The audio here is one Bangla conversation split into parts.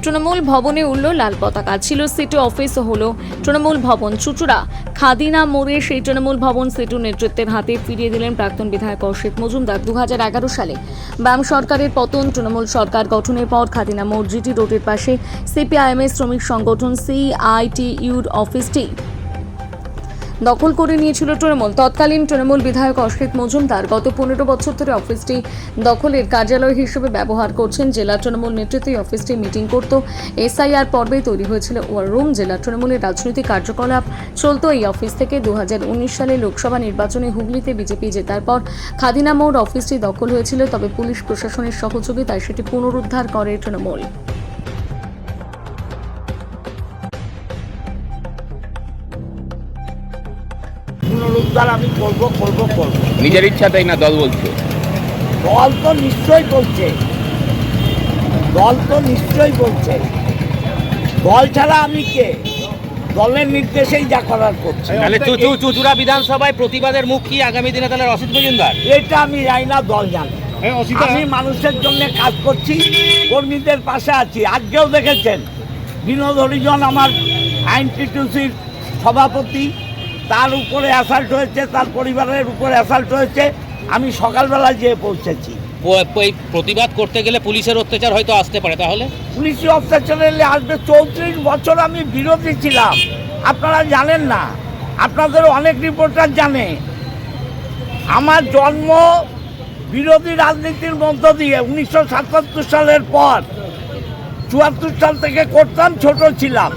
তৃণমূল ভবনে উড়ল লাল পতাকা। ছিল সিটি অফিস, হলো তৃণমূল ভবন। চুচুড়া খাদিনা মোড়ে সেই তৃণমূল ভবন সিটুর নেতৃত্বের হাতে ফিরিয়ে দিলেন প্রাক্তন বিধায়ক অসিত মজুমদার। 2011 সালে বাম সরকারের পতন, তৃণমূল সরকার গঠনের পর খাদিনা মোড় জিটি রোডের পাশে সিপিআইএমের শ্রমিক সংগঠন সিআইটিইউর অফিসটি দখল করে নিয়েছিল তৃণমূল। তৎকালীন তৃণমূল বিধায়ক অসিত মজুমদার গত 15 বছর ধরে অফিসটি দখলের কার্যালয় হিসেবে ব্যবহার করছেন। জেলা তৃণমূল নেতৃত্বে অফিসটি মিটিং করত। এসআইআর পর্বে তৈরি হয়েছিল ওয়ার রুম। জেলা তৃণমূলের রাজনৈতিক কার্যকলাপ চলত এই অফিস থেকে। 2019 সালে লোকসভা নির্বাচনে হুগলিতে বিজেপি জেতার পর খাদিনা মোড় অফিসটি দখল হয়েছিল, তবে পুলিশ প্রশাসনের সহযোগিতায় সেটি পুনরুদ্ধার করে তৃণমূল। পুনরুদ্ধার আমি করব। নিজের ইচ্ছাতেই না দল বলছে? দল তো নিশ্চয়ই বলছে, দল ছাড়া আমি কে? দলের নির্দেশেই যা করার করছে। তাহলে চুচুড়া বিধানসভায় প্রতিবাদের মুখ কি আগামী দিনে তাহলে অসিত মজুমদার? এটা আমি জানি না, দল জানে। আমি মানুষের জন্য কাজ করছি, কর্মীদের পাশে আছি। আজকেও দেখেছেন বিনোদ হরিজন আমার আইনটিটিউসির সভাপতি, তার উপরে অ্যাসাল্ট হয়েছে, তার পরিবারের উপরে অ্যাসাল্ট হয়েছে। আমি সকালবেলা যেয়ে পৌঁছেছি। প্রতিবাদ করতে গেলে পুলিশের অত্যাচার হয়তো আসতে পারে, তাহলে পুলিশি অত্যাচার এলে আসবে। 34 বছর আমি বিরোধী ছিলাম, আপনারা জানেন না, আপনাদের অনেক রিপোর্টার জানে। আমার জন্ম বিরোধী রাজনীতির মধ্য দিয়ে 1977 সালের পর। 74 সাল থেকে করতাম, ছোট ছিলাম।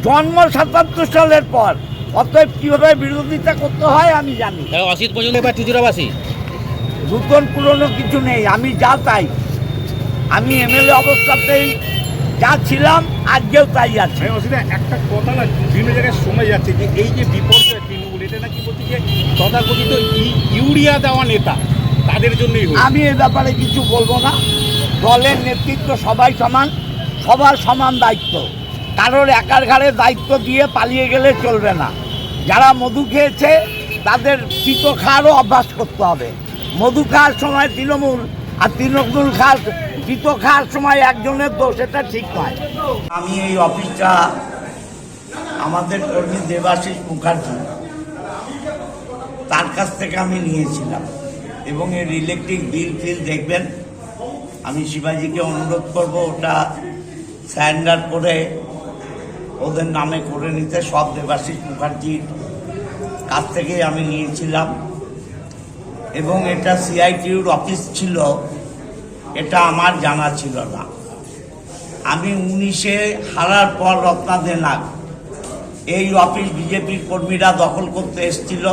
জন্ম 77 সালের পর, অতএব কীভাবে বিরোধিতা করতে হয় আমি জানি। অসিত মজুমদার চুচুড়াবাসী, নতুন পুরনো কিছু নেই। আমি যা তাই, আমি এমএলএ অবস্থাতেই যা ছিলাম, আজকেও তাই আছে। একটা কথা না, বিভিন্ন জায়গায় শোনা যাচ্ছে যে এই যে বিপর্যয় তৃণমূল, এটা নাকি বলছে যে তথাকথিত ইউরিয়া দেওয়া নেতা তাদের জন্যই। আমি এ ব্যাপারে কিছু বলবো না। দলের নেতৃত্ব সবাই সমান, সবার সমান দায়িত্ব। কারোর একার ঘাড়ে দায়িত্ব দিয়ে পালিয়ে গেলে চলবে না। যারা মধু খেয়েছে তাদের তিতো খাওয়ারও অভ্যাস করতে হবে। মধু খাওয়ার সময় তৃণমূল, আর তৃণমূল তিতো খাওয়ার সময় একজনের দোষ, এটা ঠিক নয়। আমি এই অফিসটা আমাদের কর্মী দেবাশিস মুখার্জি, তার কাছ থেকে আমি নিয়েছিলাম। এবং এর ইলেকট্রিক বিল ফিল দেখবেন। আমি শিবাজিকে অনুরোধ করব ওটা স্যান্ডার করে ওদের নামে করে নিতে। সব দেবাশিস মুখার্জির কাছ থেকেই আমি নিয়েছিলাম। এবং এটা সিআইটিউর অফিস ছিল, এটা আমার জানা ছিল না। আমি 19-এ হারার পর রত্নাদে নাগ এই অফিস বিজেপির কর্মীরা দখল করতে এসেছিল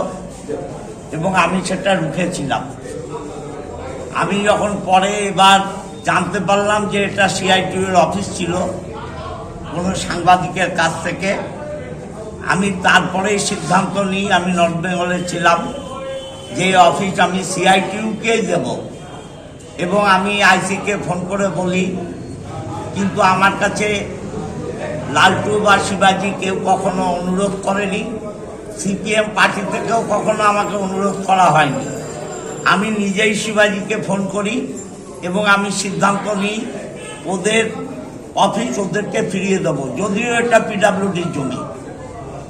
এবং আমি সেটা রুখেছিলাম। আমি যখন পরে এবার জানতে পারলাম যে এটা সিআইটিউর অফিস ছিল কোনো সাংবাদিকের কাছ থেকে, আমি তারপরেই সিদ্ধান্ত নিই, আমি নর্থ বেঙ্গলে ছিলাম, যে অফিস আমি সিআইটিউকেই দেব। এবং আমি আইসিকে ফোন করে বলি, কিন্তু আমার কাছে লালটু বা শিবাজি কেউ কখনো অনুরোধ করেনি। সিপিএম পার্টি থেকেও কখনো আমাকে অনুরোধ করা হয়নি। আমি নিজেই শিবাজিকে ফোন করি এবং আমি সিদ্ধান্ত নিই ওদের অফিস ওদেরকে ফিরিয়ে দেবো। যদিও এটা পিডাব্লিউডির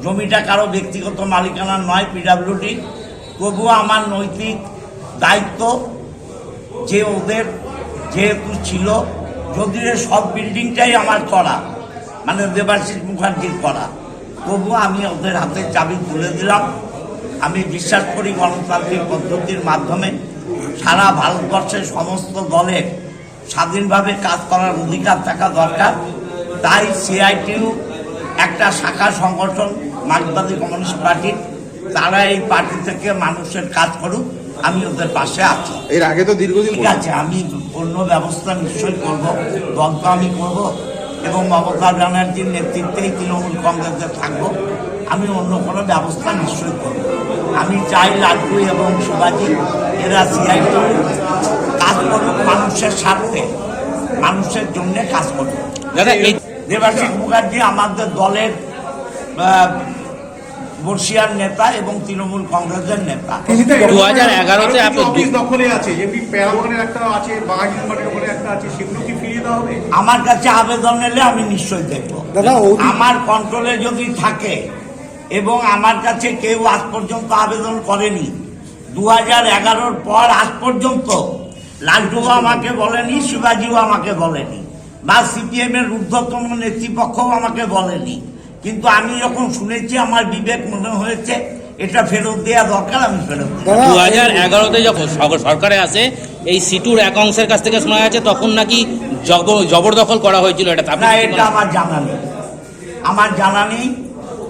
জমিটা কারো ব্যক্তিগত মালিকানা নয়, পিডাব্লিউডি। তবুও আমার নৈতিক দায়িত্ব যে ওদের যেহেতু ছিল, যদিও সব বিল্ডিংটাই আমার করা, মানে দেবাশিস মুখার্জির করা, তবুও আমি ওদের হাতে চাবি তুলে দিলাম। আমি বিশ্বাস করি গণতান্ত্রিক পদ্ধতির মাধ্যমে সারা ভারতবর্ষের সমস্ত দলের স্বাধীনভাবে কাজ করার অধিকার থাকা দরকার। তাই সিআইটিউ একটা শাখা সংগঠন মার্ক্সবাদী কমিউনিস্ট পার্টির, তারা এই পার্টি থেকে মানুষের কাজ করুক, আমি ওদের পাশে আছি। এর আগে তো দীর্ঘদিন ঠিক আছে, আমি অন্য ব্যবস্থা নিশ্চয়ই করব, দল তো আমি করব। এবং মমতা ব্যানার্জির নেতৃত্বেই তৃণমূল কংগ্রেসে থাকবো। আমি অন্য কোনো ব্যবস্থা নিশ্চয়ই করব। আমি চাই লালটু এবং শিবাজি এরা সিআইটিউ কাজ করুক, মানুষের স্বার্থে, মানুষের জন্য কাজ করুক। দেবাশিস মুখার্জি আমাদের দলের বর্ষিয়ার নেতা এবং তৃণমূল কংগ্রেসের নেতা। 2011-তে অফিস দখলে আছে, যেমনি প্যারাগনের একটা আছে, বাগাজি মাঠের ওখানে একটা আছে, সেগুলো কি ফিরিয়ে দেওয়া হবে? আমার কাছে আবেদন এলে আমি নিশ্চয়ই দেখব। আমার কন্ট্রোলে যদি থাকে, এবং আমার কাছে কেউ আজ পর্যন্ত আবেদন করেনি। 2011-র পর আজ পর্যন্ত লালটুও আমাকে বলেনি, শিবাজিও আমাকে বলেনি, বা সিপিএম এর ঊর্ধ্বতন নেতৃপক্ষও আমাকে বলেনি। কিন্তু আমি যখন শুনেছি, আমার বিবেক মনে হয়েছে এটা ফেরত দেওয়া দরকার, আমি ফেরত দিই। 2011-তে যখন সরকারে আসে এই সিটুর এক অংশের কাছ থেকে শোনা যাচ্ছে তখন নাকি জবরদখল করা হয়েছিল। এটা না, এটা আমার জানা নেই। আমার জানা নেই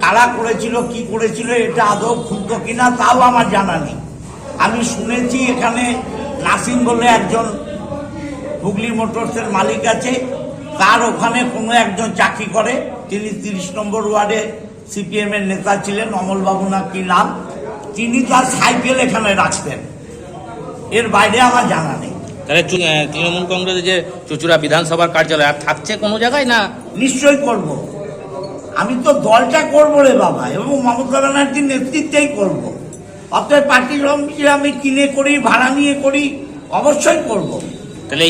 কারা করেছিল, কি করেছিল, এটা আদৌ খুলত কিনা তাও আমার জানা নেই। আমি শুনেছি এখানে নাসিম বলে একজন হুগলি মোটরসের মালিক আছে, তার ওখানে কোনো একজন চাকরি করে, তিনি 30 নম্বর ওয়ার্ডে সিপিএম এর নেতা ছিলেন, অমলবাবু না কি নাম, তিনি তার সাইকেল এখানে রাখতেন। এর বাইরে আমার জানা নেই। তাহলে তৃণমূল কংগ্রেসের যে চুঁচুড়া বিধানসভার কার্যালয় আর থাকছে কোনো জায়গায় না? নিশ্চয়ই করব। আমি তো দলটা করবো রে বাবা, এবং মমতা ব্যানার্জির নেতৃত্বেই করব। অতএব পার্টি অফিসে আমি কিনে করি, ভাড়া নিয়ে করি, অবশ্যই করব। তাহলে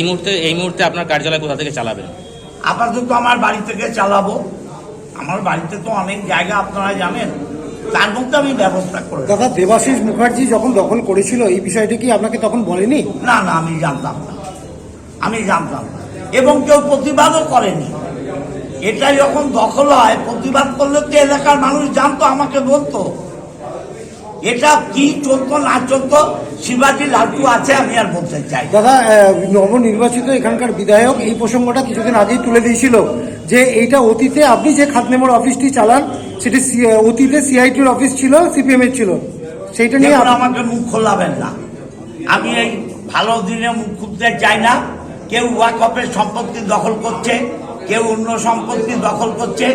এই মুহূর্তে আপনার কার্যালয় কোথা থেকে চালাবেন? আপাতত আমার বাড়ি থেকে চালাবো। আমার বাড়িতে তো অনেক জায়গা আপনারা জানেন, তার মধ্যে আমি ব্যবস্থা করে। দাদা, দেবাশিস মুখার্জি যখন দখল করেছিল এই বিষয়টি কি আপনাকে তখন বলেনি? না, আমি জানতাম না, এবং কেউ প্রতিবাদও করেনি। এটা যখন দখল হয়, প্রতিবাদ করলে তো এলাকার মানুষ জানতো, আমাকে বলতো। এটা কি চলতো না চলতো, শিবাজি লালটু আছে, আমি আর বলতে চাই। দাদা, নবনির্বাচিত এখানকার বিধায়ক এই প্রসঙ্গটা কিছুদিন আগেই তুলে দিয়েছিল যে এইটা অতীতে আপনি যে খাতনেমোর অফিসটি চালান সেটি অতীতে সিআইটির অফিস ছিল, সিপিএম এর ছিল, সেইটা নিয়ে আমাকে মুখ খোলাবেন না। আমি এই ভালো দিনে মুখ খুলতে চাই না। কেউ ওয়াকফের সম্পত্তি দখল করছে, কেউ অন্য সম্পত্তি দখল করছে।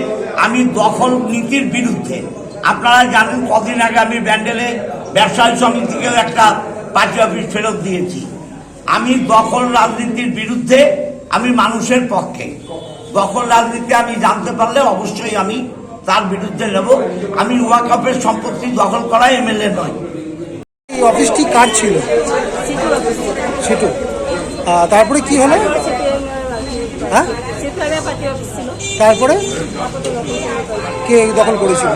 আমি দখল নীতির বিরুদ্ধে। আপনারা জানেন কদিন আগে আমি ব্যান্ডেলে ব্যবসায়ী সমিতিকেও একটা পার্টি অফিস ফেরত দিয়েছি। আমি দখল রাজনীতির বিরুদ্ধে, আমি মানুষের পক্ষে। দখল রাজনীতি আমি জানতে পারলে অবশ্যই আমি তার বিরুদ্ধে নেব। আমি ওয়াকফের সম্পত্তি দখল করা এমএলএ নয়। এই অফিসটি কার ছিল? সেটু। তারপরে কি হলো? হ্যাঁ, তারপরে কে দখল করেছিল?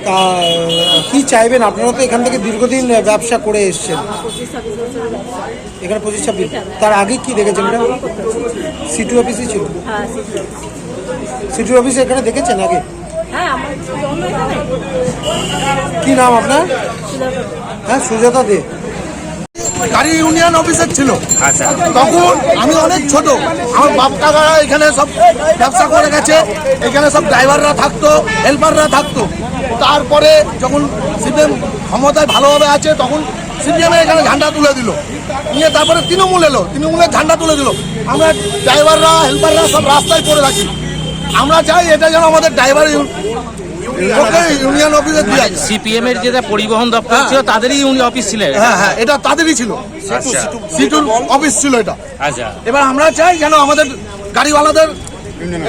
তা কি চাইবেন? আপনারা তো এখান থেকে দীর্ঘদিন ব্যবসা করে এসছেন, এখানে 25-26। তার আগে কি দেখেছেন? এটা সিটি অফিসই ছিল। সিটি অফিস এখানে দেখেছেন আগে? কি নাম আপনার? হ্যাঁ, সুজাতা দে। গাড়ি ইউনিয়ন অফিসার ছিল। আচ্ছা, তখন আমি অনেক ছোট, আমার বাপ কাকারা এখানে সব ব্যবসা করে গেছে, এখানে সব ড্রাইভাররা থাকতো, হেল্পাররা থাকতো। তারপরে যখন সিপিএম ক্ষমতায় ভালোভাবে আছে, তখন সিপিএম এখানে ঝান্ডা তুলে দিল, নিয়ে তারপরে তৃণমূল এলো, তৃণমূলের ঝান্ডা তুলে দিল। আমরা ড্রাইভাররা, হেল্পাররা সব রাস্তায় পড়ে থাকি। আমরা চাই এটা যেন আমাদের ড্রাইভার ইউনিয়ন অফিসে দিয়ে আছে। সিপিএম এর যেটা পরিবহন দপ্তর ছিল তাদেরই অফিস ছিল। হ্যাঁ, এটা তাদেরই ছিল, সিটুর অফিস ছিল এটা। আচ্ছা, এবার আমরা চাই যেন আমাদের গাড়িওয়ালাদের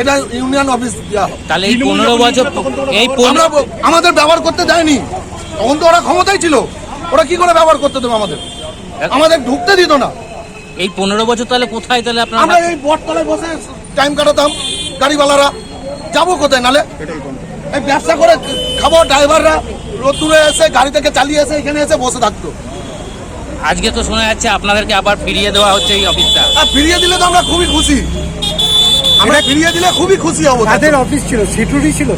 এটা ইউনিয়ন অফিস দেওয়া হোক। তাহলে এই 15 বছর আমাদের ব্যবহার করতে দেয়নি, তখন তো ওরা ক্ষমতায় ছিল, ওরা কি করে ব্যবহার করতে দেবে আমাদের ঢুকতে দিত না। এই 15 বছর তাহলে কোথায়? তাহলে আমরা এই বটতলায় বসে টাইম কাটাতাম, গাড়িওয়ালারা যাবো কোথায়? নালে এই ব্যবসা করে খাবো, ড্রাইভাররা রোদ্দুরে এসে গাড়ি থেকে চালিয়ে এসে এখানে এসে বসে থাকতো। আজকে তো শোনা যাচ্ছে আপনাদেরকে আবার ফিরিয়ে দেওয়া হচ্ছে এই অফিসটা। ফিরিয়ে দিলে তো আমরা খুবই খুশি, ফিরিয়ে দিলে খুবই খুশি হবো। তাদের অফিস ছিল, সিটুরি ছিল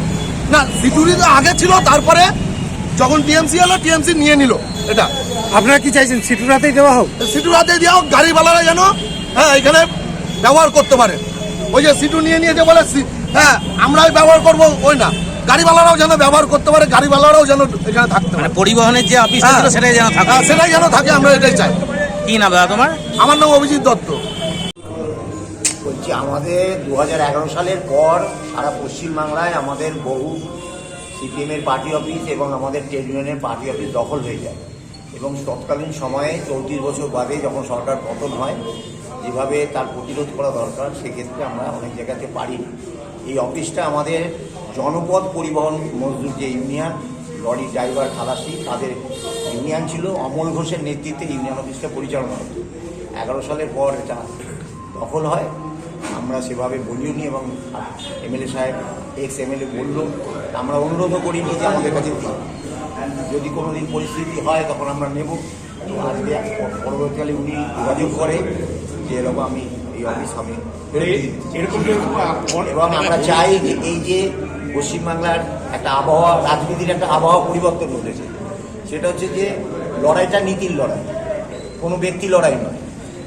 না, সিটুরি তো আগে ছিল, তারপরে যখন টিএমসি এলো, টিএমসি নিয়ে নিল এটা। আপনারা কি চাইছেন সিটুর হাতেই দেওয়া হোক? সিটুর হাতে দেওয়া হোক, গাড়িওয়ালারা যেন এখানে ব্যবহার করতে পারে। ওই যে সিটু নিয়ে যে বলে আমরাই ব্যবহার করবো, ওই না, গাড়িওয়ালারাও যেন ব্যবহার করতে পারে, গাড়িওয়ালারাও যেন এখানে থাকতে পারে। পরিবহনের যে অফিসটা ছিল সেটাই যেন থাকে। সেটাই যেন থাকে, আমরা এটাই চাই। কি নাম দাদা তোমার? আমার নাম অভিজিৎ দত্ত। বলছি, আমাদের 2011 সালের পর সারা পশ্চিমবাংলায় আমাদের বহু সিপিএমের পার্টি অফিস এবং আমাদের ট্রেড ইউনিয়নের পার্টি অফিস দখল হয়ে যায়, এবং তৎকালীন সময়ে 34 বছর বাদে যখন সরকার পতন হয়, যেভাবে তার প্রতিরোধ করা দরকার সেক্ষেত্রে আমরা অনেক জায়গাতে পারি না। এই অফিসটা আমাদের জনপদ পরিবহন মজদুর যে ইউনিয়ন, লরি ড্রাইভার, খালাসি, তাদের ইউনিয়ন ছিল। অমল ঘোষের নেতৃত্বে ইউনিয়ন অফিসটা পরিচালনা হতো। 11 সালের পর এটা দখল হয়। আমরা সেভাবে বলিওনি এবং এমএলএ সাহেব, এক্স এমএলএ বলল, আমরা অনুরোধও করিনি যে আমাদের কাছে দিন, যদি কোনো দিন পরিস্থিতি হয় তখন আমরা নেব। তো আজকে পরবর্তীকালে উনি যোগাযোগ করে যে এরকম আমি এই অফিস আমি এরকম এবং আমরা চাই যে এই যে পশ্চিমবাংলার একটা আবহাওয়া, রাজনীতির একটা আবহাওয়া পরিবর্তন ঘটেছে, সেটা হচ্ছে যে লড়াইটা নীতির লড়াই, কোনো ব্যক্তি লড়াই নয়।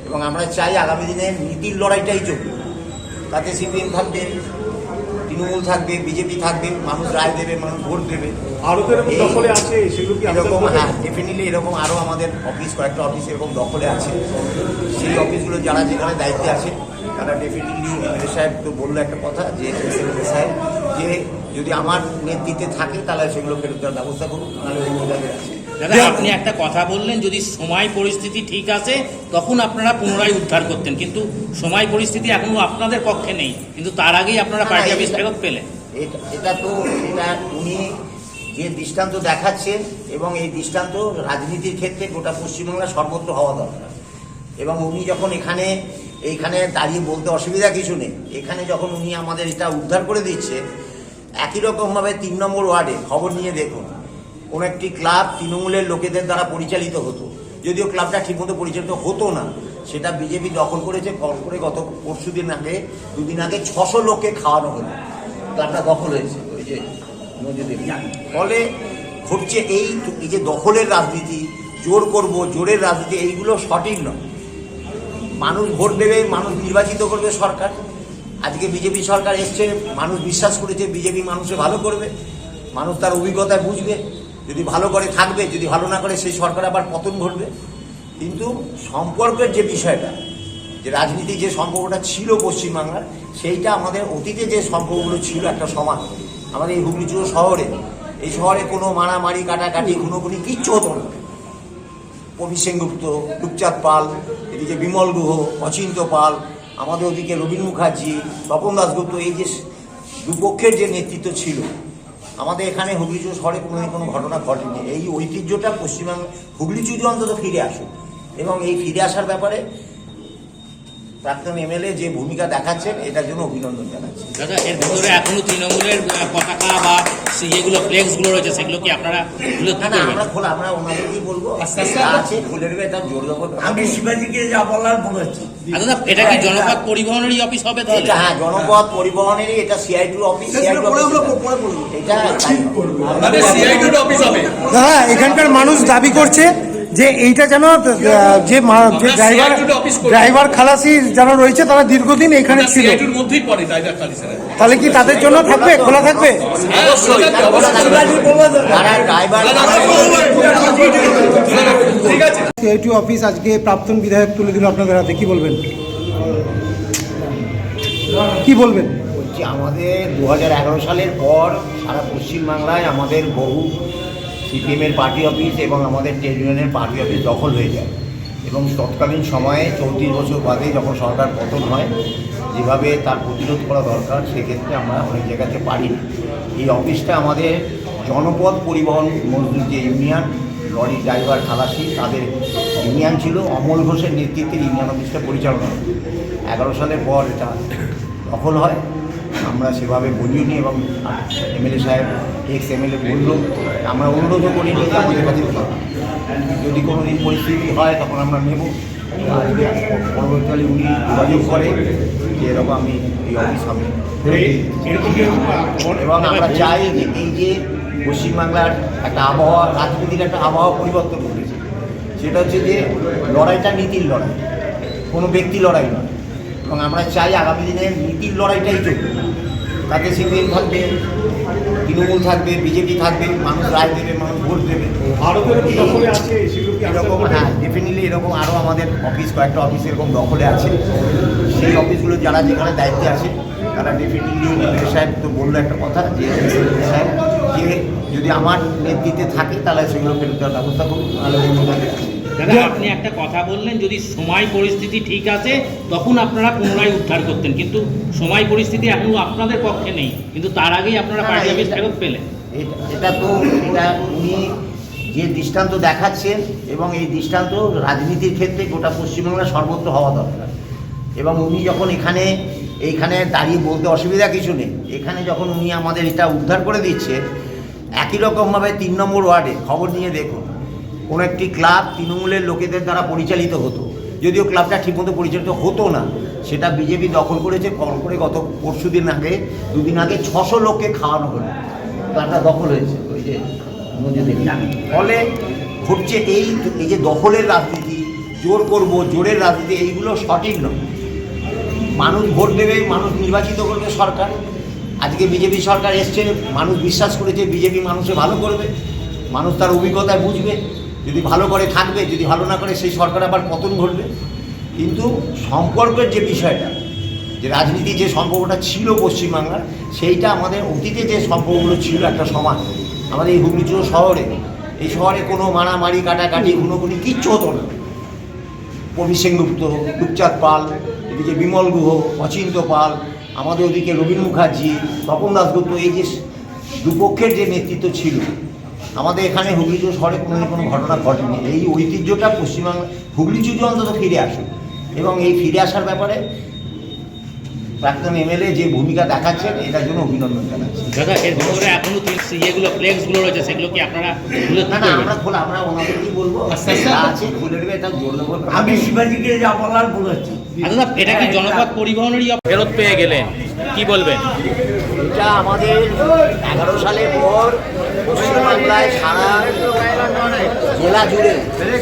এবং আমরা চাই আগামী দিনে নীতির লড়াইটাই চলবে। তাতে সিপিএম থাকবে, তৃণমূল থাকবে, বিজেপি থাকবে, মানুষ রায় দেবে, মানুষ ভোট দেবে। আরো তো এরকম দখলে আছে, সেগুলো কি এরকম, হ্যাঁ ডেফিনেটলি এরকম আরও আমাদের অফিস, কয়েকটা অফিস এরকম দখলে আছে। সেই অফিসগুলো যারা যেখানে দায়িত্বে আছে তারা ডেফিনেটলি, এমএলএ সাহেব তো বললো একটা কথা যে এমএলএ সাহেব যে যদি আমার নেতৃত্বে থাকে তাহলে সেগুলো ফেরত দেওয়ার ব্যবস্থা করুন, নাহলে ওই মহিলাদের আছে। দাদা, আপনি একটা কথা বললেন যদি সময় পরিস্থিতি ঠিক আছে তখন আপনারা পুনরায় উদ্ধার করতেন, কিন্তু সময় পরিস্থিতি এখনো আপনাদের পক্ষে নেই, কিন্তু তার আগেই আপনারা পার্টি অফিস ফেরত পেলেন। এটা উনি যে দৃষ্টান্ত দেখাচ্ছেন এবং এই দৃষ্টান্ত রাজনীতির ক্ষেত্রে গোটা পশ্চিমবাংলা সর্বত্র হওয়া দরকার। এবং উনি যখন এইখানে দাঁড়িয়ে বলতে অসুবিধা কিছু নেই, এখানে যখন উনি আমাদের এটা উদ্ধার করে দিচ্ছে, একই রকমভাবে 3 নম্বর ওয়ার্ডে খবর নিয়ে দেখুন, কোন একটি ক্লাব তৃণমূলের লোকেদের দ্বারা পরিচালিত হতো, যদিও ক্লাবটা ঠিকমতো পরিচালিত হতো না, সেটা বিজেপি দখল করেছে। করে গত পরশুদিন আগে, 2 দিন আগে 600 লোককে খাওয়ানো হলো, ক্লাবটা দখল হয়েছে ওই যে নজরুল। ফলে ঘটছে এই যে দখলের রাজনীতি, জোর করব, জোরের রাজনীতি, এইগুলো সঠিক নয়। মানুষ ভোট দেবে, মানুষ নির্বাচিত করবে সরকার। আজকে বিজেপি সরকার এসছে, মানুষ বিশ্বাস করেছে বিজেপি মানুষে ভালো করবে, মানুষ তার অভিজ্ঞতায় বুঝবে, যদি ভালো করে থাকবে, যদি ভালো না করে সেই সরকার আবার পতন ঘটবে। কিন্তু সম্পর্কের যে বিষয়টা, যে রাজনীতি যে সম্পর্কটা ছিল পশ্চিমবাংলার, সেইটা আমাদের অতীতে যে সম্পর্কগুলো ছিল একটা সমাজ, আমাদের এই হুগলিচুর শহরে, এই শহরে কোনো মারামারি, কাটাকাটি, খুনোখুনি কিচ্ছু হতো না। কবি সেনগুপ্ত, রূপচাঁদ পাল, এদিকে বিমল গুহ, অচিন্ত পাল, আমাদের ওদিকে রবীন মুখার্জি, তপন দাশগুপ্ত, এই যে দুপক্ষের যে নেতৃত্ব ছিল, আমাদের এখানে হুগলিচুর শহরে কোনো ঘটনা ঘটেনি। এই ঐতিহ্যটা পশ্চিমবাংলা, হুগলিচুর অন্তত ফিরে আসুক। এবং এই ফিরে আসার ব্যাপারে প্রাক্তন এমএলএ যে ভূমিকা দেখাচ্ছেন, এটার জন্য অভিনন্দন জানাচ্ছি। দাদা, এর ভিতরে এখনো তৃণমূলের পতাকা বা যেগুলো ফ্লেক্সগুলো রয়েছে সেগুলো কি আপনারা খুলে আমরা ওনাদেরকেই বলবো, আছে খুলে দেবে, এটা জোর দেবো। আমি শিবাজিকে যা বলার বলেছি। দাদা, এটা কি জনপদ পরিবহনেরই অফিস হবে তাহলে? হ্যাঁ, জনপদ পরিবহনেরই, এটা সিআইটির অফিস। দাদা, এখানকার মানুষ দাবি করছে যে এইটা যেন যে ড্রাইভার খালাসি যারা রয়েছে তারা দীর্ঘদিন এখানে ছিল, তাহলে কি তাদের জন্য থাকবে, খোলা থাকবে? সিআইটি অফিস আজকে প্রাক্তন বিধায়ক তুলে দিল আপনাদের হাতে, কি বলবেন? বলছি, আমাদের 2011 সালের পর সারা পশ্চিমবাংলায় আমাদের বহু সিপিএমের পার্টি অফিস এবং আমাদের ট্রেড ইউনিয়নের পার্টি অফিস দখল হয়ে যায়। এবং তৎকালীন সময়ে 34 বছর বাদে যখন সরকার পতন হয়, যেভাবে তার প্রতিরোধ করা দরকার সেক্ষেত্রে আমরা অনেক জায়গাতে পারি। এই অফিসটা আমাদের জনপদ পরিবহন মজদুর যে ইউনিয়ন, লরি ড্রাইভার, খালাসি, তাদের ইউনিয়ন ছিল। অমল ঘোষের নেতৃত্বে ইউনিয়ন অফিসটা পরিচালনা হতো। 11 সালের পর এটা দখল হয়। আমরা সেভাবে বলিওনি এবং এমএলএ সাহেব, এক্স এমএলএ বলল, আমরা অনুরোধও করিনি যে আমাদের কাছে দিন, যদি কোনো দিন পরিস্থিতি হয় তখন আমরা নেব। আজকে পরবর্তীকালে উনি যোগাযোগ করে যে এরকম আমি এই অফিস আমি, এবং আমরা চাই যে এই যে পশ্চিমবাংলার একটা আবহাওয়া, রাজনীতির একটা আবহাওয়া পরিবর্তন ঘটেছে, সেটা হচ্ছে যে লড়াইটা নীতির লড়াই, কোনো ব্যক্তি লড়াই নয়। এবং আমরা চাই আগামী দিনে নীতির লড়াইটাই চলবে। তাতে সিপিএম থাকবে, তৃণমূল থাকবে, বিজেপি থাকবে, মানুষ রায় দেবে, মানুষ ভোট দেবে। আরো তো এরকম দখলে আছে, সেগুলো কি এরকম, হ্যাঁ ডেফিনেটলি এরকম আরও আমাদের অফিস, কয়েকটা অফিস এরকম দখলে আছে। সেই অফিসগুলো যারা যেখানে দায়িত্বে আছে তারা ডেফিনেটলি, এমএলএ সাহেব তো বললো একটা কথা যে এমএলএ সাহেব যে যদি আমার নেতৃত্বে থাকে তাহলে সেগুলো ফেরত দেওয়ার ব্যবস্থা করুন, নাহলে অন্য জায়গায় আছে। দাদা আপনি একটা কথা বললেন যদি সময় পরিস্থিতি ঠিক আছে তখন আপনারা পুনরায় উদ্ধার করতেন, কিন্তু সময় পরিস্থিতি এখনো আপনাদের পক্ষে নেই, কিন্তু তার আগেই আপনারা পার্টি অফিস ফেরত পেলেন। এটা উনি যে দৃষ্টান্ত দেখাচ্ছেন এবং এই দৃষ্টান্ত রাজনীতির ক্ষেত্রে গোটা পশ্চিমবাংলা সর্বত্র হওয়া দরকার। এবং উনি যখন এইখানে দাঁড়িয়ে বলতে অসুবিধা কিছু নেই, এখানে যখন উনি আমাদের এটা উদ্ধার করে দিচ্ছে, একই রকমভাবে 3 নম্বর ওয়ার্ডে খবর নিয়ে দেখুন, কোনো একটি ক্লাব তৃণমূলের লোকেদের দ্বারা পরিচালিত হতো, যদিও ক্লাবটা ঠিকমতো পরিচালিত হতো না, সেটা বিজেপি দখল করেছে। করে গত পরশুদিন আগে 2 দিন আগে 600 লোককে খাওয়ানো হলো, ক্লাবটা দখল হয়েছে ওই যে মসজিদের। ফলে ঘটছে এই যে দখলের রাজনীতি, জোর করব, জোরের রাজনীতি, এইগুলো সঠিক নয়। মানুষ ভোট দেবে, মানুষ নির্বাচিত করবে সরকার। আজকে বিজেপি সরকার এসছে, মানুষ বিশ্বাস করেছে বিজেপি মানুষে ভালো করবে, মানুষ তার অভিজ্ঞতায় বুঝবে, যদি ভালো করে থাকবে, যদি ভালো না করে সেই সরকার আবার পতন ঘটবে। কিন্তু সম্পর্কের যে বিষয়টা, যে রাজনীতি যে সম্পর্কটা ছিল পশ্চিমবাংলার, সেইটা আমাদের অতীতে যে সম্পর্কগুলো ছিল একটা সমাজ, আমাদের এই হুগলিচুর শহরে, এই শহরে কোনো মারামারি কাটাকাটি খুনোখুনি কিচ্ছু হতো না। প্রবীর সেনগুপ্ত, রূপচাঁদ পাল, এদিকে বিমল গুহ, অচিন্ত পাল, আমাদের ওদিকে রবীন মুখার্জি, তপন দাশগুপ্ত, এই যে দুপক্ষের যে নেতৃত্ব ছিল, আমাদের এখানে হুগলিচুর শহরে কোনো ঘটনা ঘটেনি। এই ঐতিহ্যটা পশ্চিমবাংলা হুগলিচুরে অন্তত ফিরে আসুক, এবং এই ফিরে আসার ব্যাপারে প্রাক্তন এমএলএ যে ভূমিকা দেখাচ্ছেন, এটার জন্য অভিনন্দন জানাচ্ছি। দাদা এর ভিতরে এখনো ইয়েগুলো ফ্লেক্সগুলো রয়েছে, সেগুলো কি আপনারা আমরা ওনাদের কি বলবো, আছে খুলে দেবে, এটা জোর দেবো। আমি শিবাজিকে যা বলার বলেছি। দাদা এটা কি জনপথ পরিবহনেরই ফেরত পেয়ে গেলেন, কি বলবেন? এটা আমাদের 11 সালের পর পশ্চিমবাংলায় সারা জেলা জুড়ে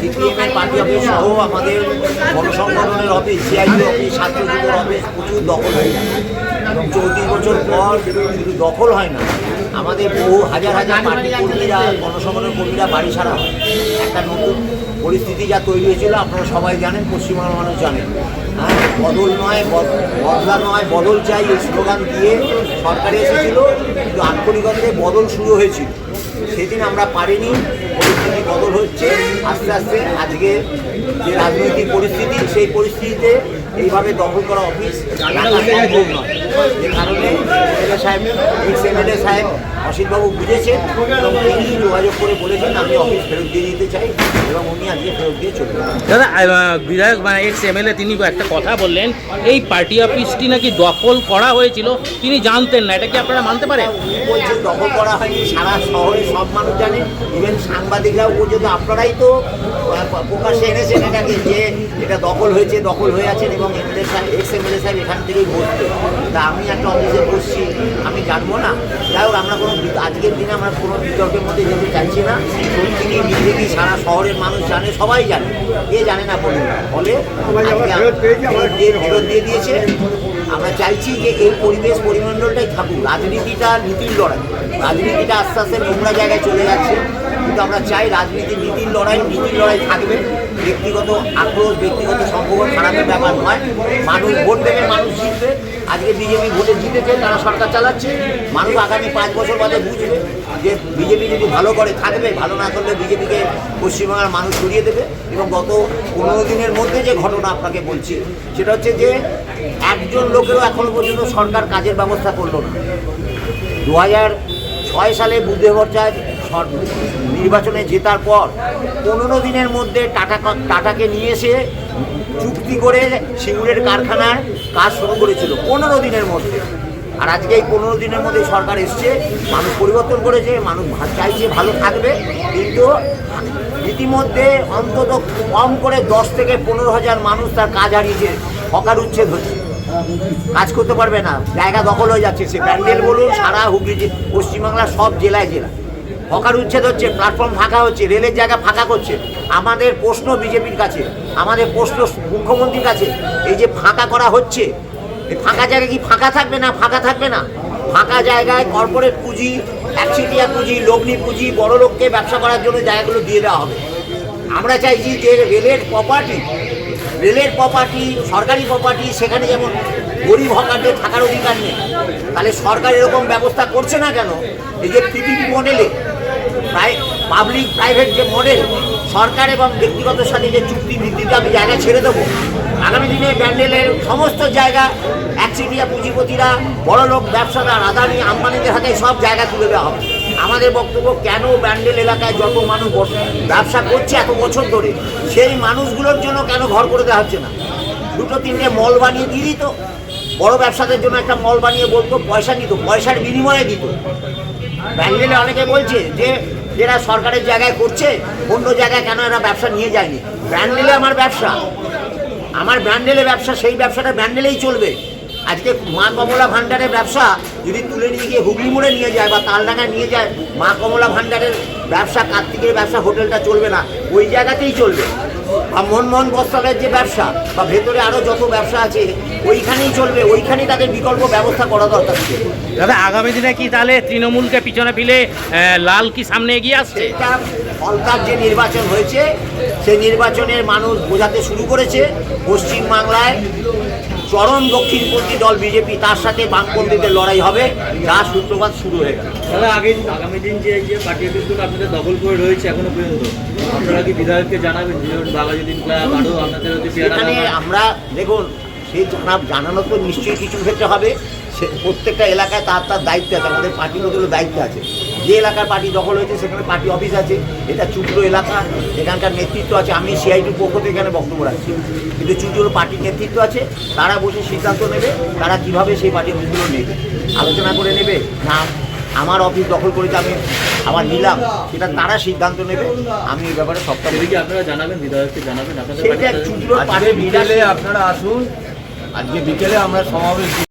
সিপিএমের পার্টি অফিস সহ আমাদের গণসংগঠনের অফিস, সিআইটি অফিস, ছাত্র যুবর অফিস প্রচুর দখল হয়ে যায়। এবং 34 বছর পর শুধু দখল হয় না, আমাদের বহু হাজার হাজার পার্টি কর্মীরা, গণসংগঠনের কর্মীরা বাড়ি ছাড়া হয়। একটা নতুন পরিস্থিতি যা তৈরি হয়েছিল আপনারা সবাই জানেন, পশ্চিমবাংলার মানুষ জানেন। বদল নয়, বদলা নয়, বদল চাই, এই স্লোগান দিয়ে সরকারে এসেছিল, কিন্তু আক্ষরিকতায় বদল শুরু হয়েছিল। সেদিন আমরা পারিনি, পরিস্থিতি বদল হচ্ছে আস্তে আস্তে। আজকে যে রাজনৈতিক পরিস্থিতি, সেই পরিস্থিতিতে এইভাবে দখল করা অফিস রাখা সম্ভব নয়। যে কারণে এমএলএ সাহেব, এমএলএ সাহেব অসিতবাবু বুঝেছেন এবং তিনি যোগাযোগ করে বলেছেন আমি অফিস ফেরত দিয়ে দিতে চাই, এবং উনি আজকে ফেরত দিয়ে চলে যাবেন। দাদা বিধায়ক মানে এক্স এমএলএ তিনি একটা কথা বললেন, এই পার্টি অফিসটি নাকি দখল করা হয়েছিল, তিনি জানতেন না, এটা কি আপনারা মানতে পারেন? বলছেন দখল করা হয়নি, সারা শহরে সব মানুষ জানে, ইভেন সাংবাদিকরাও পর্যন্ত, আপনারাই তো প্রকাশ্যে এনেছেন এটাকে, যে এটা দখল হয়েছে, দখল হয়ে আছেন, এবং এমএলএ সাহেব, এক্স এমএলএ সাহেব এখান থেকেই বসতেন। তা আমি একটা অফিসে বসছি, আমি জানবো না? যাই হোক, আমরা আজকের দিনে আমরা কোনো বিতর্কের মধ্যে যেতে চাইছি না। সত্যি কি মিথ্যে কি সারা শহরের মানুষ জানে, সবাই জানে, কে জানে না বলুন। ফলে ফেরত দিয়ে দিয়েছে। আমরা চাইছি যে এই পরিবেশ পরিমণ্ডলটাই থাকুক। রাজনীতিটা নীতির লড়াই, রাজনীতিটা আস্তে আস্তে নোংরা জায়গায় চলে যাচ্ছে, কিন্তু আমরা চাই রাজনীতি নীতির লড়াই থাকবে। ব্যক্তিগত আক্রোশ, ব্যক্তিগত সম্পর্ক খারাপের ব্যাপার নয়। মানুষ ভোট দেবে, মানুষ জিতবে। আজকে বিজেপি ভোটে জিতেছে, তারা সরকার চালাচ্ছে। মানুষ আগামী 5 বছর বাদে বুঝবে যে বিজেপি যদি ভালো করে থাকবে, ভালো না করলে বিজেপিকে পশ্চিমবাংলার মানুষ সরিয়ে দেবে। এবং গত 15 দিনের মধ্যে যে ঘটনা আপনাকে বলছি, সেটা হচ্ছে যে একজন লোকেরও এখনো পর্যন্ত সরকার কাজের ব্যবস্থা করলো না। 2006 সালে বুদ্ধদেব ভট্টাচার্য নির্বাচনে জেতার পর 15 দিনের মধ্যে টাটাকে নিয়ে এসে চুক্তি করে সিঙ্গুরের কারখানার কাজ শুরু করেছিল 15 দিনের মধ্যে। আর আজকে এই 15 দিনের মধ্যে সরকার এসছে, মানুষ পরিবর্তন করেছে, মানুষ চাইছে ভালো থাকবে, কিন্তু ইতিমধ্যে অন্তত কম করে 10 থেকে 15 হাজার মানুষ তার কাজ হারিয়েছে, হকার উচ্ছেদ হচ্ছে, কাজ করতে পারবে না, জায়গা দখল হয়ে যাচ্ছে। সে প্যান্ডেল বলুন, সারা হুগলি পশ্চিমবাংলার সব জেলায় হকার উচ্ছেদ হচ্ছে, প্ল্যাটফর্ম ফাঁকা হচ্ছে, রেলের জায়গা ফাঁকা করছে। আমাদের প্রশ্ন বিজেপির কাছে, আমাদের প্রশ্ন মুখ্যমন্ত্রীর কাছে, এই যে ফাঁকা করা হচ্ছে, এই ফাঁকা জায়গা কি ফাঁকা থাকবে না? ফাঁকা থাকবে না। ফাঁকা জায়গায় কর্পোরেট পুঁজি, একচেটিয়া পুঁজি, লগ্নি পুঁজি, বড় লোককে ব্যবসা করার জন্য জায়গাগুলো দিয়ে দেওয়া হবে। আমরা চাইছি যে রেলের প্রপার্টি, সরকারি প্রপার্টি, সেখানে যেমন গরিব হকারদের থাকার অধিকার নেই। তাহলে সরকার এরকম ব্যবস্থা করছে না কেন? এই যে পিপিপি মডেলে, পাবলিক প্রাইভেট যে মডেল, সরকার এবং ব্যক্তিগতের সাথে যে চুক্তি ভিত্তিতে আমি জায়গা ছেড়ে দেবো, আগামী দিনে ব্যান্ডেলের সমস্ত জায়গা একচেটিয়া পুঁজিপতিরা, বড় লোক ব্যবসাদার, আদানি আম্বানিদের হাতে সব জায়গা তুলে দেওয়া হবে। আমাদের বক্তব্য, কেন ব্যান্ডেল এলাকায় যত মানুষ ব্যবসা করছে এত বছর ধরে, সেই মানুষগুলোর জন্য কেন ঘর করে দেওয়া হচ্ছে না? দুটো তিনটে মল বানিয়ে দিয়ে দিত, বড় ব্যবসাদের জন্য একটা মল বানিয়ে বলতো, পয়সা নিত, পয়সার বিনিময়ে দিত। ব্যান্ডেলে অনেকে বলছে যে এরা সরকারের জায়গায় করছে, অন্য জায়গায় কেন এরা ব্যবসা নিয়ে যায়নি? ব্যান্ডেলে আমার ব্যবসা, আমার ব্যান্ডেলে ব্যবসা, সেই ব্যবসাটা ব্যান্ডেলেই চলবে। আজকে মা কমলা ভাণ্ডারের ব্যবসা যদি তুলে নিয়ে গিয়ে হুগলি মোড়ে নিয়ে যায় বা তালডাঙ্গায় নিয়ে যায়, মা কমলা ভাণ্ডারের ব্যবসা, কার্তিকের ব্যবসা, হোটেলটা চলবে না, ওই জায়গাতেই চলবে। বা মনমোহন বস্ত্রালয়ের যে ব্যবসা বা ভেতরে আরও যত ব্যবসা আছে ওইখানেই চলবে, ওইখানেই তাদের বিকল্প ব্যবস্থা করা দরকার ছিল। দাদা, আগামী দিনে কি তাহলে তৃণমূলকে পিছনে ফেলে লাল কি সামনে এগিয়ে আসছে? এটা ফলতার যে নির্বাচন হয়েছে, সেই নির্বাচনের মানুষ বোঝাতে শুরু করেছে পশ্চিমবাংলায় চরম দক্ষিণপন্থী দল বিজেপি, তার সাথে বামপন্থীদের লড়াই হবে, যা সূত্রপাত শুরু হয়ে গেল। তাহলে আগামী দিন যে এই যে পার্টি অফিসগুলো আপনাদের দখল করে রয়েছে এখনো পর্যন্ত, আপনারা কি বিধায়ককে জানাবেন যে বাঘাযতীন ক্লাব আরও আপনাদের এখানে আমরা দেখুন, সেই জানানো তো নিশ্চয়ই কিছু ক্ষেত্রে হবে। সে প্রত্যেকটা এলাকায় তার তার দায়িত্ব আছে, আমাদের পার্টিগুলো দায়িত্ব আছে। যে এলাকার পার্টি দখল হয়েছে সেখানে পার্টি অফিস আছে, এটা চুচুড়ো এলাকা, এখানকার নেতৃত্ব আছে। আমি সিআইটির পক্ষ থেকে এখানে বক্তব্য রাখছি, কিন্তু চুচুড়ো পার্টির নেতৃত্ব আছে, তারা বসে সিদ্ধান্ত নেবে তারা কিভাবে সেই পার্টি অফিসগুলো নেবে, আলোচনা করে নেবে। না আমার অফিস দখল করেছে আমি আবার নিলাম, সেটা তারা সিদ্ধান্ত নেবে। আমি এই ব্যাপারে সবটা কি আপনারা জানাবেন, বিধায়ককে জানাবেন আপনাদের সেটা চুচুড়ো পার্টির বিকেলে আপনারা আসুন, আজকে বিকেলে আমরা সমাবেশ